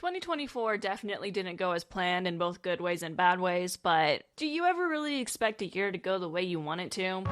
2024 definitely didn't go as planned in both good ways and bad ways, but do you ever really expect a year to go the way you want it to?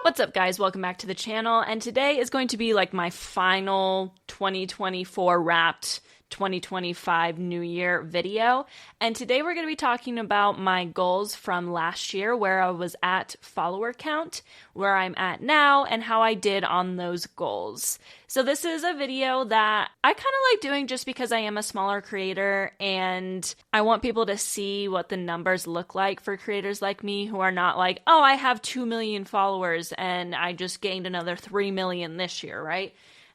What's up, guys? Welcome back to the channel, and today is going to be like my final 2024 wrapped 2025 New Year video. And today we're going to be talking about my goals from last year, where I was at follower count, where I'm at now, and how I did on those goals. So this is a video that I kind of like doing just because I am a smaller creator and I want people to see what the numbers look like for creators like me who are not like, oh, I have 2 million followers and I just gained another 3 million this year, right?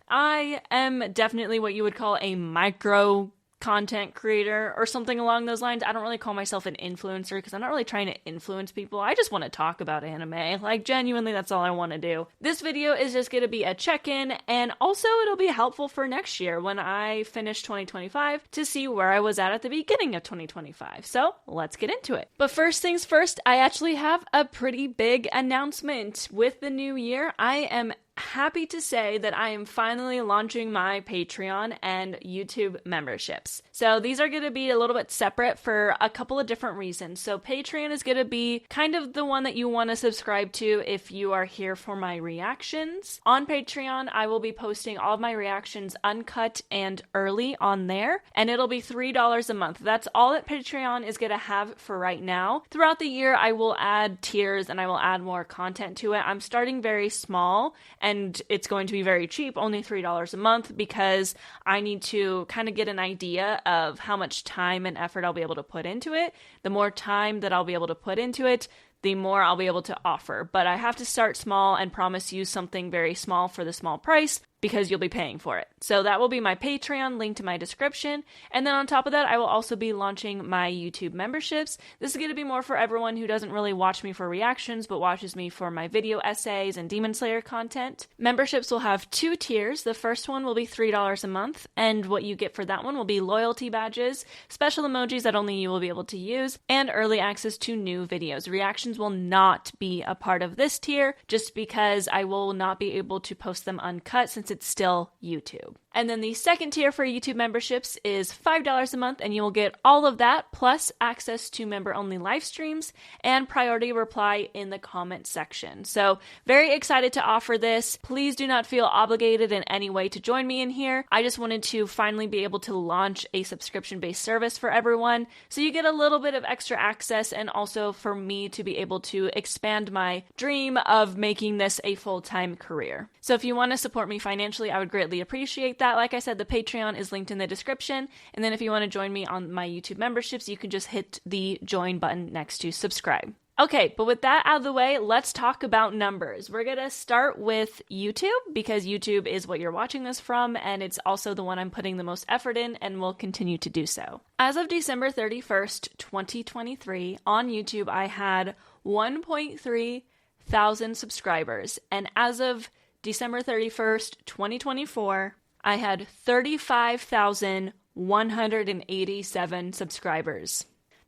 I am definitely what you would call a micro content creator or something along those lines. I don't really call myself an influencer because I'm not really trying to influence people. I just want to talk about anime. Like, genuinely, that's all I want to do. This video is just going to be a check-in, and also it'll be helpful for next year when I finish 2025 to see where I was at the beginning of 2025. So let's get into it. But first things first, I actually have a pretty big announcement. With the new year, I am happy to say that I am finally launching my Patreon and YouTube memberships. So these are going to be a little bit separate for a couple of different reasons. So Patreon is going to be kind of the one that you want to subscribe to if you are here for my reactions. On Patreon, I will be posting all of my reactions uncut and early on there, and it'll be $3 a month. That's all that Patreon is going to have for right now. Throughout the year, I will add tiers and I will add more content to it. I'm starting very small, and it's going to be very cheap, only $3 a month, because I need to kind of get an idea of how much time and effort I'll be able to put into it. The more time that I'll be able to put into it, the more I'll be able to offer. But I have to start small and promise you something very small for the small price, because you'll be paying for it. So that will be my Patreon, linked to my description. And then on top of that, I will also be launching my YouTube memberships. This is going to be more for everyone who doesn't really watch me for reactions, but watches me for my video essays and Demon Slayer content. Memberships will have 2 tiers. The first one will be $3 a month, and what you get for that one will be loyalty badges, special emojis that only you will be able to use, and early access to new videos. Reactions will not be a part of this tier, just because I will not be able to post them uncut since it's still YouTube. And then the second tier for YouTube memberships is $5 a month, and you will get all of that, plus access to member-only live streams and priority reply in the comment section. So very excited to offer this. Please do not feel obligated in any way to join me in here. I just wanted to finally be able to launch a subscription-based service for everyone, so you get a little bit of extra access, and also for me to be able to expand my dream of making this a full-time career. So if you want to support me financially, I would greatly appreciate that. Like I said, the Patreon is linked in the description. And then if you want to join me on my YouTube memberships, you can just hit the join button next to subscribe. Okay, but with that out of the way, let's talk about numbers. We're going to start with YouTube, because YouTube is what you're watching this from, and it's also the one I'm putting the most effort in, and will continue to do so. As of December 31st, 2023, on YouTube, I had 1.3 thousand subscribers. And as of December 31st, 2024, I had 35,187 subscribers.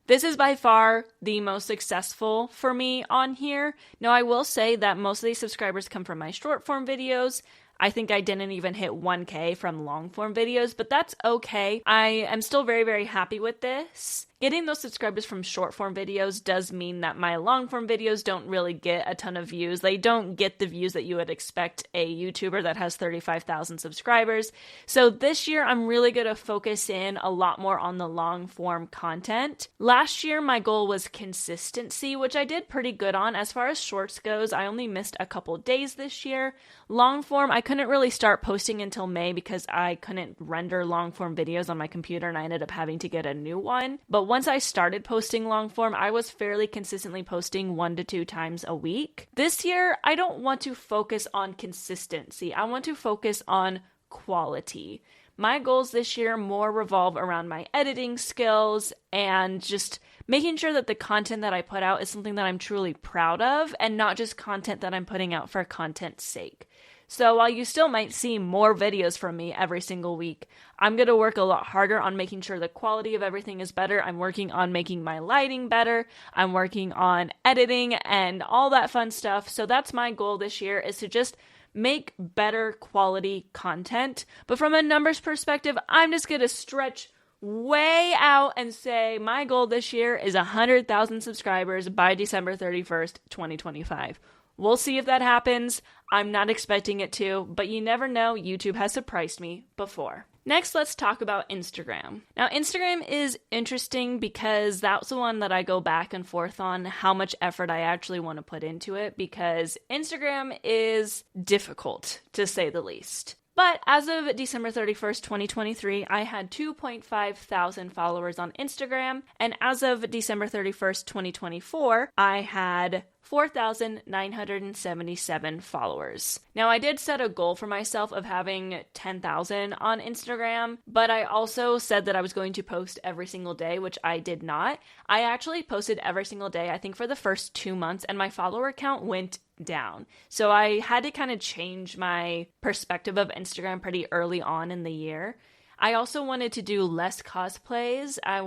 This is by far the most successful for me on here. Now, I will say that most of these subscribers come from my short form videos. I think I didn't even hit 1K from long form videos, but that's okay. I am still very, very happy with this. Getting those subscribers from short form videos does mean that my long form videos don't really get a ton of views. They don't get the views that you would expect a YouTuber that has 35,000 subscribers. So this year, I'm really going to focus in a lot more on the long form content. Last year, my goal was consistency, which I did pretty good on. As far as shorts goes, I only missed a couple days this year. Long form, I couldn't really start posting until May because I couldn't render long form videos on my computer, and I ended up having to get a new one. But once I started posting long form, I was fairly consistently posting 1 to 2 times a week. This year, I don't want to focus on consistency. I want to focus on quality. My goals this year more revolve around my editing skills and just making sure that the content that I put out is something that I'm truly proud of, and not just content that I'm putting out for content's sake. So while you still might see more videos from me every single week, I'm going to work a lot harder on making sure the quality of everything is better. I'm working on making my lighting better. I'm working on editing and all that fun stuff. So that's my goal this year, is to just make better quality content. But from a numbers perspective, I'm just going to stretch way out and say my goal this year is 100,000 subscribers by December 31st, 2025. We'll see if that happens. I'm not expecting it to, but you never know. YouTube has surprised me before. Next, let's talk about Instagram. Now, Instagram is interesting because that's the one that I go back and forth on how much effort I actually want to put into it, because Instagram is difficult, to say the least. But as of December 31st, 2023, I had 2.5 thousand followers on Instagram. And as of December 31st, 2024, I had 4,977 followers. Now, I did set a goal for myself of having 10,000 on Instagram, but I also said that I was going to post every single day, which I did not. I actually posted every single day, I think for the first 2 months, and my follower count went down. So I had to kind of change my perspective of Instagram pretty early on in the year. I also wanted to do less cosplays. I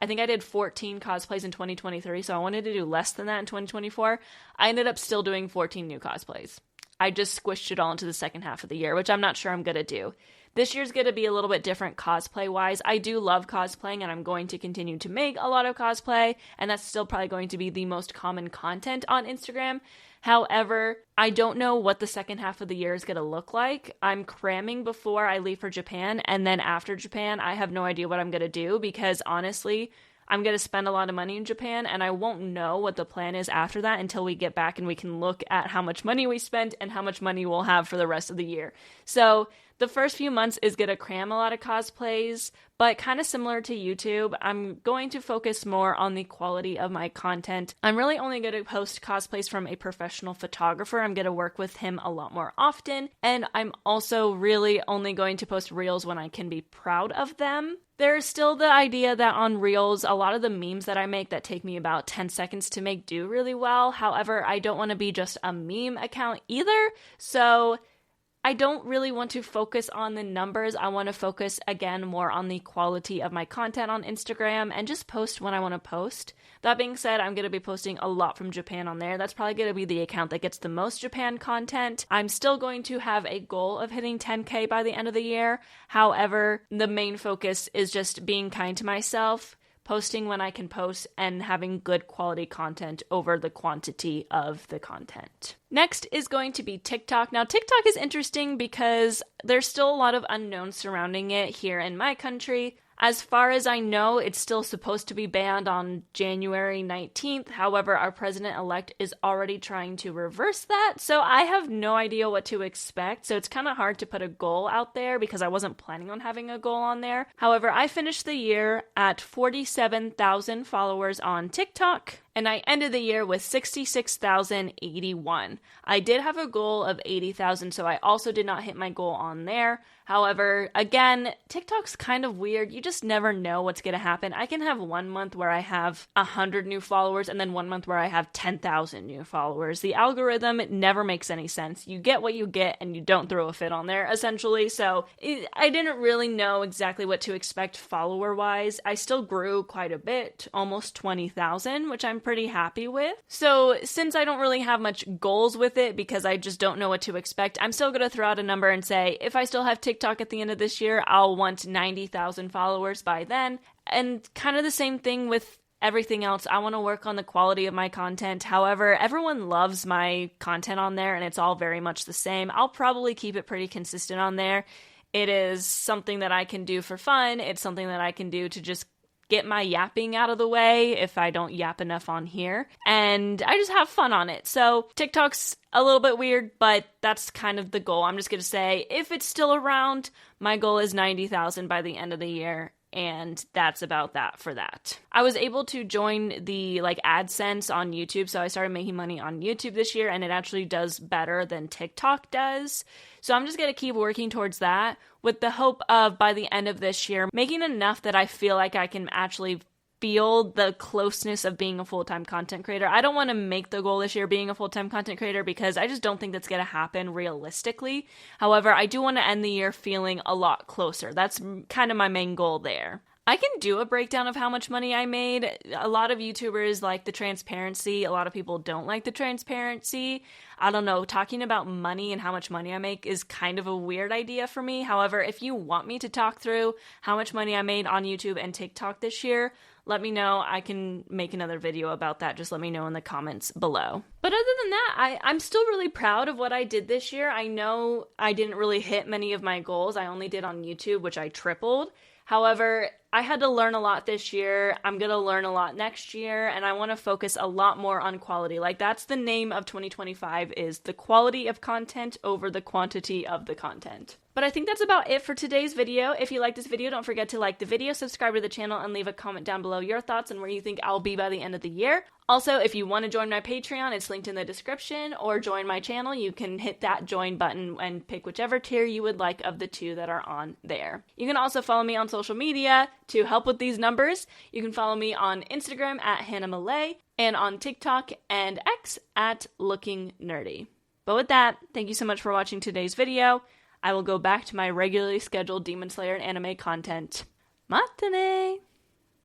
think I did 14 cosplays in 2023, so I wanted to do less than that in 2024. I ended up still doing 14 new cosplays. I just squished it all into the second half of the year, which I'm not sure I'm going to do. This year's going to be a little bit different cosplay-wise. I do love cosplaying, and I'm going to continue to make a lot of cosplay, and that's still probably going to be the most common content on Instagram. However, I don't know what the second half of the year is going to look like. I'm cramming before I leave for Japan, and then after Japan, I have no idea what I'm going to do, because honestly, I'm going to spend a lot of money in Japan, and I won't know what the plan is after that until we get back and we can look at how much money we spent and how much money we'll have for the rest of the year. So the first few months is going to cram a lot of cosplays, but kind of similar to YouTube, I'm going to focus more on the quality of my content. I'm really only going to post cosplays from a professional photographer. I'm going to work with him a lot more often, and I'm also really only going to post reels when I can be proud of them. There's still the idea that on Reels, a lot of the memes that I make that take me about 10 seconds to make do really well. However, I don't want to be just a meme account either. So I don't really want to focus on the numbers. I want to focus, again, more on the quality of my content on Instagram and just post when I want to post. That being said, I'm going to be posting a lot from Japan on there. That's probably going to be the account that gets the most Japan content. I'm still going to have a goal of hitting 10K by the end of the year. However, the main focus is just being kind to myself, posting when I can post, and having good quality content over the quantity of the content. Next is going to be TikTok. Now, TikTok is interesting because there's still a lot of unknowns surrounding it here in my country. As far as I know, it's still supposed to be banned on January 19th. However, our president-elect is already trying to reverse that, so I have no idea what to expect. So it's kind of hard to put a goal out there because I wasn't planning on having a goal on there. However, I finished the year at 47,000 followers on TikTok, and I ended the year with 66,081. I did have a goal of 80,000, so I also did not hit my goal on there. However, again, TikTok's kind of weird. You just never know what's going to happen. I can have 1 month where I have 100 new followers and then 1 month where I have 10,000 new followers. The algorithm never makes any sense. You get what you get and you don't throw a fit on there, essentially. So I didn't really know exactly what to expect follower-wise. I still grew quite a bit, almost 20,000, which I'm pretty happy with. So since I don't really have much goals with it because I just don't know what to expect, I'm still going to throw out a number and say, if I still have TikTok at the end of this year, I'll want 90,000 followers by then. And kind of the same thing with everything else. I want to work on the quality of my content. However, everyone loves my content on there and it's all very much the same. I'll probably keep it pretty consistent on there. It is something that I can do for fun. It's something that I can do to just get my yapping out of the way if I don't yap enough on here. And I just have fun on it. So TikTok's a little bit weird, but that's kind of the goal. I'm just going to say, if it's still around, my goal is 90,000 by the end of the year. And that's about that for that. I was able to join the AdSense on YouTube, so I started making money on YouTube this year, and it actually does better than TikTok does. So I'm just going to keep working towards that with the hope of, by the end of this year, making enough that I feel like I can actually feel the closeness of being a full-time content creator. I don't want to make the goal this year being a full-time content creator because I just don't think that's going to happen realistically. However, I do want to end the year feeling a lot closer. That's kind of my main goal there. I can do a breakdown of how much money I made. A lot of YouTubers like the transparency. A lot of people don't like the transparency. I don't know, talking about money and how much money I make is kind of a weird idea for me. However, if you want me to talk through how much money I made on YouTube and TikTok this year, let me know. I can make another video about that. Just let me know in the comments below. But other than that, I'm still really proud of what I did this year. I know I didn't really hit many of my goals. I only did on YouTube, which I tripled. However, I had to learn a lot this year. I'm going to learn a lot next year, and I want to focus a lot more on quality. Like, that's the name of 2025, is the quality of content over the quantity of the content. But I think that's about it for today's video. If you like this video, don't forget to like the video, subscribe to the channel, and leave a comment down below your thoughts on where you think I'll be by the end of the year. Also, if you want to join my Patreon, it's linked in the description, or join my channel, you can hit that join button and pick whichever tier you would like of the two that are on there. You can also follow me on social media to help with these numbers. You can follow me on Instagram at Hannah Malay, and on TikTok and X at Looking Nerdy. But with that, thank you so much for watching today's video. I will go back to my regularly scheduled Demon Slayer and anime content. Matane!